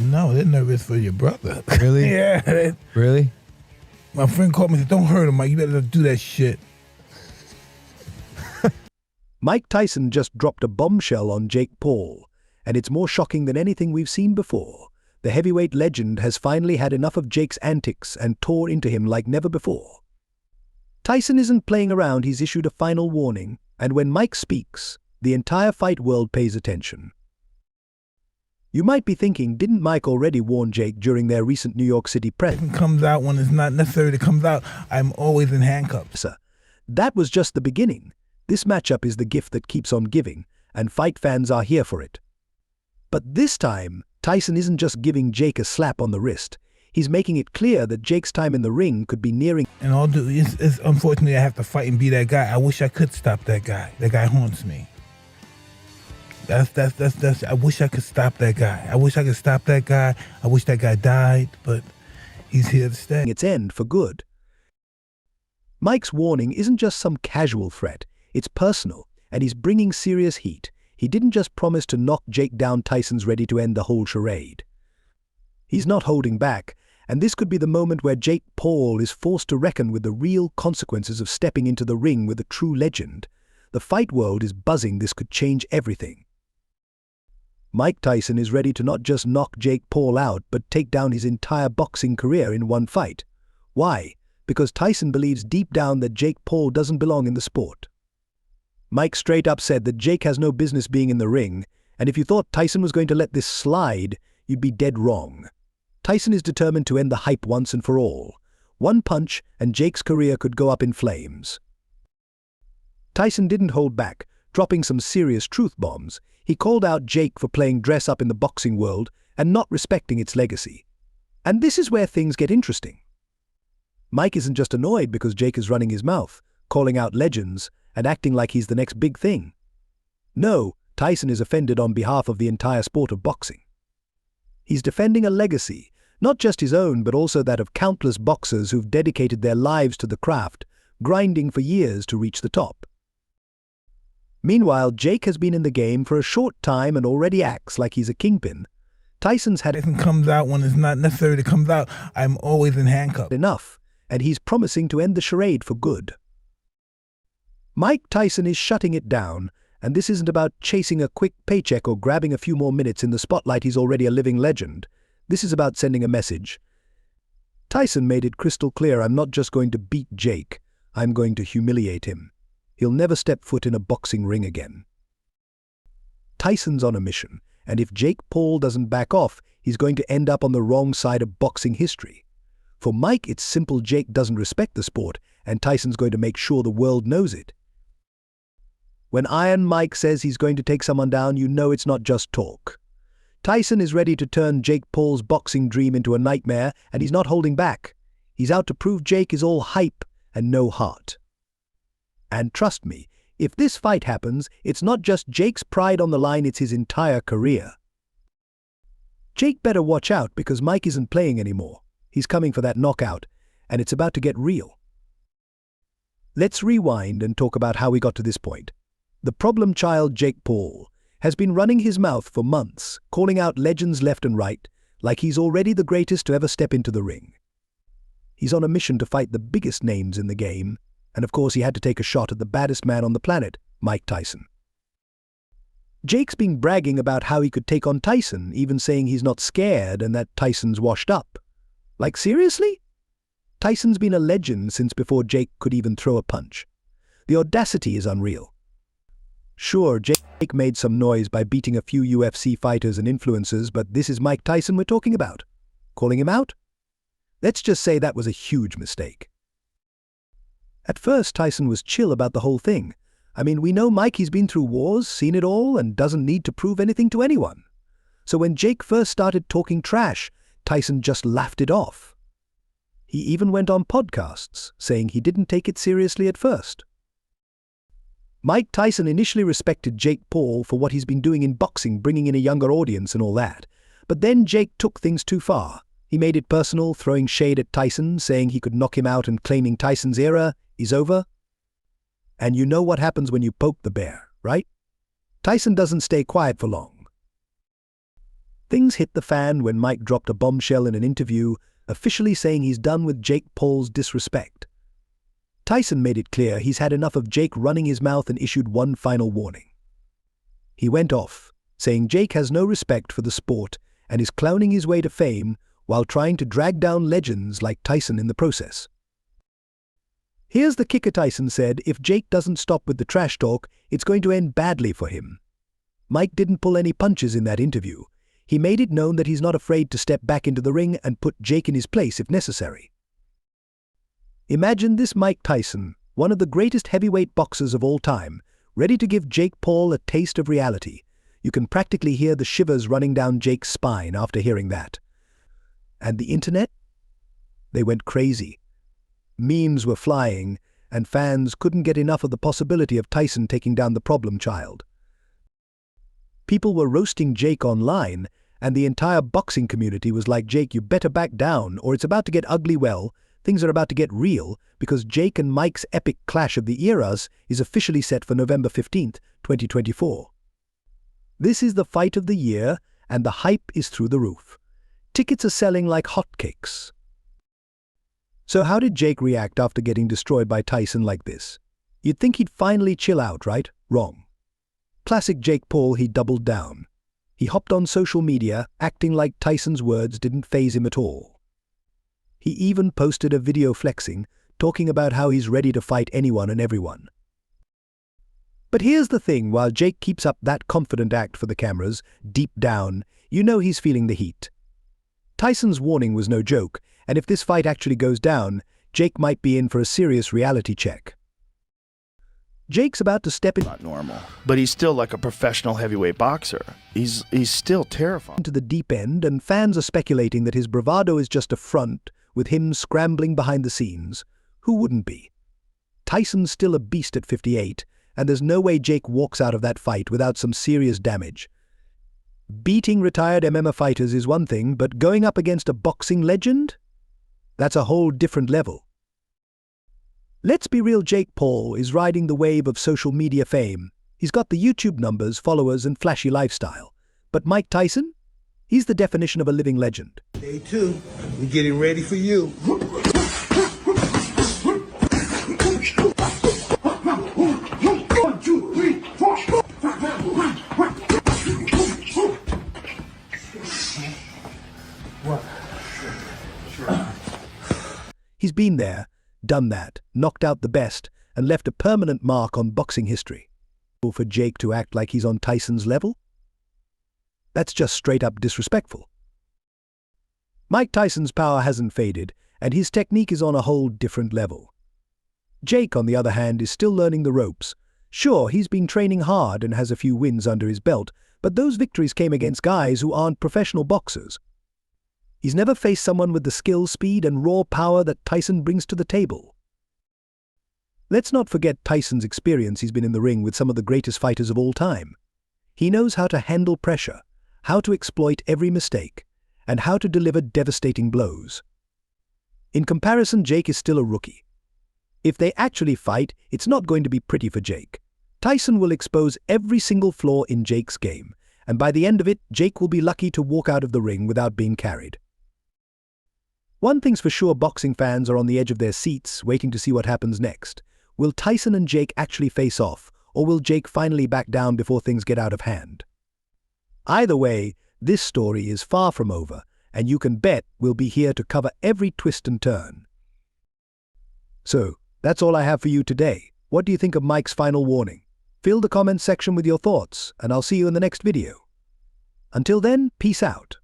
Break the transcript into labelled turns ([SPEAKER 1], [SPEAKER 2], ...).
[SPEAKER 1] No, they're nervous for your brother.
[SPEAKER 2] Really?
[SPEAKER 1] Yeah.
[SPEAKER 2] Really?
[SPEAKER 1] My friend called me and said, don't hurt him, Mike. You better do that shit.
[SPEAKER 3] Mike Tyson just dropped a bombshell on Jake Paul, and it's more shocking than anything we've seen before. The heavyweight legend has finally had enough of Jake's antics and tore into him like never before. Tyson isn't playing around, he's issued a final warning, and when Mike speaks, the entire fight world pays attention. You might be thinking, didn't Mike already warn Jake during their recent New York City press?
[SPEAKER 1] It comes out when it's not necessary to come out. I'm always in handcuffs.
[SPEAKER 3] That was just the beginning. This matchup is the gift that keeps on giving, and fight fans are here for it. But this time, Tyson isn't just giving Jake a slap on the wrist. He's making it clear that Jake's time in the ring could be nearing.
[SPEAKER 1] And it's unfortunately I have to fight and be that guy. I wish I could stop that guy. That guy haunts me. That's I wish I could stop that guy. I wish I could stop that guy. I wish that guy died, but he's here to stay.
[SPEAKER 3] Its end for good. Mike's warning isn't just some casual threat. It's personal, and he's bringing serious heat. He didn't just promise to knock Jake down. Tyson's ready to end the whole charade. He's not holding back, and this could be the moment where Jake Paul is forced to reckon with the real consequences of stepping into the ring with a true legend. The fight world is buzzing. This could change everything. Mike Tyson is ready to not just knock Jake Paul out, but take down his entire boxing career in one fight. Why? Because Tyson believes deep down that Jake Paul doesn't belong in the sport. Mike straight up said that Jake has no business being in the ring, and if you thought Tyson was going to let this slide, you'd be dead wrong. Tyson is determined to end the hype once and for all. One punch, and Jake's career could go up in flames. Tyson didn't hold back, dropping some serious truth bombs. He called out Jake for playing dress up in the boxing world and not respecting its legacy. And this is where things get interesting. Mike isn't just annoyed because Jake is running his mouth, calling out legends, and acting like he's the next big thing. No, Tyson is offended on behalf of the entire sport of boxing. He's defending a legacy, not just his own but also that of countless boxers who've dedicated their lives to the craft, grinding for years to reach the top. Meanwhile, Jake has been in the game for a short time and already acts like he's a kingpin. Tyson's had
[SPEAKER 1] It comes out when it's not necessary to come out. I'm always in handcuffs.
[SPEAKER 3] enough, and he's promising to end the charade for good. Mike Tyson is shutting it down, and this isn't about chasing a quick paycheck or grabbing a few more minutes in the spotlight. He's already a living legend. This is about sending a message. Tyson made it crystal clear, I'm not just going to beat Jake, I'm going to humiliate him. He'll never step foot in a boxing ring again. Tyson's on a mission, and if Jake Paul doesn't back off, he's going to end up on the wrong side of boxing history. For Mike, it's simple. Jake doesn't respect the sport, and Tyson's going to make sure the world knows it. When Iron Mike says he's going to take someone down, you know it's not just talk. Tyson is ready to turn Jake Paul's boxing dream into a nightmare, and he's not holding back. He's out to prove Jake is all hype and no heart. And trust me, if this fight happens, it's not just Jake's pride on the line, it's his entire career. Jake better watch out because Mike isn't playing anymore. He's coming for that knockout, and it's about to get real. Let's rewind and talk about how we got to this point. The problem child, Jake Paul, has been running his mouth for months, calling out legends left and right, like he's already the greatest to ever step into the ring. He's on a mission to fight the biggest names in the game, and of course he had to take a shot at the baddest man on the planet, Mike Tyson. Jake's been bragging about how he could take on Tyson, even saying he's not scared and that Tyson's washed up. Like, seriously? Tyson's been a legend since before Jake could even throw a punch. The audacity is unreal. Sure, Jake made some noise by beating a few UFC fighters and influencers, but this is Mike Tyson we're talking about. Calling him out? Let's just say that was a huge mistake. At first, Tyson was chill about the whole thing. I mean, we know Mike, he's been through wars, seen it all, and doesn't need to prove anything to anyone. So when Jake first started talking trash, Tyson just laughed it off. He even went on podcasts, saying he didn't take it seriously at first. Mike Tyson initially respected Jake Paul for what he's been doing in boxing, bringing in a younger audience and all that. But then Jake took things too far. He made it personal, throwing shade at Tyson, saying he could knock him out and claiming Tyson's era is over. And you know what happens when you poke the bear, right? Tyson doesn't stay quiet for long. Things hit the fan when Mike dropped a bombshell in an interview, officially saying he's done with Jake Paul's disrespect. Tyson made it clear he's had enough of Jake running his mouth and issued one final warning. He went off, saying Jake has no respect for the sport and is clowning his way to fame while trying to drag down legends like Tyson in the process. Here's the kicker: Tyson said if Jake doesn't stop with the trash talk, it's going to end badly for him. Mike didn't pull any punches in that interview. He made it known that he's not afraid to step back into the ring and put Jake in his place if necessary. Imagine this: Mike Tyson, one of the greatest heavyweight boxers of all time, ready to give Jake Paul a taste of reality. You can practically hear the shivers running down Jake's spine after hearing that. And the internet? They went crazy. Memes were flying, and fans couldn't get enough of the possibility of Tyson taking down the problem child. People were roasting Jake online, and the entire boxing community was like, Jake, you better back down or it's about to get ugly. Well, things are about to get real because Jake and Mike's epic clash of the eras is officially set for November 15th, 2024. This is the fight of the year, and the hype is through the roof. Tickets are selling like hotcakes. So how did Jake react after getting destroyed by Tyson like this? You'd think he'd finally chill out, right? Wrong. Classic Jake Paul, he doubled down. He hopped on social media, acting like Tyson's words didn't faze him at all. He even posted a video flexing, talking about how he's ready to fight anyone and everyone. But here's the thing: while Jake keeps up that confident act for the cameras, deep down, you know he's feeling the heat. Tyson's warning was no joke, and if this fight actually goes down, Jake might be in for a serious reality check. Jake's about to step
[SPEAKER 2] Not normal, but he's still like a professional heavyweight boxer. He's still terrifying.
[SPEAKER 3] into the deep end, and fans are speculating that his bravado is just a front, with him scrambling behind the scenes. Who wouldn't be? Tyson's still a beast at 58, and there's no way Jake walks out of that fight without some serious damage. Beating retired MMA fighters is one thing, but going up against a boxing legend? That's a whole different level. Let's be real, Jake Paul is riding the wave of social media fame. He's got the YouTube numbers, followers, and flashy lifestyle. But Mike Tyson? He's the definition of a living legend.
[SPEAKER 4] Day two, we're getting ready for you.
[SPEAKER 3] He's been there, done that, knocked out the best, and left a permanent mark on boxing history. For Jake to act like he's on Tyson's level? That's just straight up disrespectful. Mike Tyson's power hasn't faded, and his technique is on a whole different level. Jake, on the other hand, is still learning the ropes. Sure, he's been training hard and has a few wins under his belt, but those victories came against guys who aren't professional boxers. He's never faced someone with the skill, speed, and raw power that Tyson brings to the table. Let's not forget Tyson's experience. He's been in the ring with some of the greatest fighters of all time. He knows how to handle pressure, how to exploit every mistake, and how to deliver devastating blows. In comparison, Jake is still a rookie. If they actually fight, it's not going to be pretty for Jake. Tyson will expose every single flaw in Jake's game, and by the end of it, Jake will be lucky to walk out of the ring without being carried. One thing's for sure: boxing fans are on the edge of their seats, waiting to see what happens next. Will Tyson and Jake actually face off, or will Jake finally back down before things get out of hand? Either way, this story is far from over, and you can bet we'll be here to cover every twist and turn. So, that's all I have for you today. What do you think of Mike's final warning? Fill the comments section with your thoughts, and I'll see you in the next video. Until then, peace out.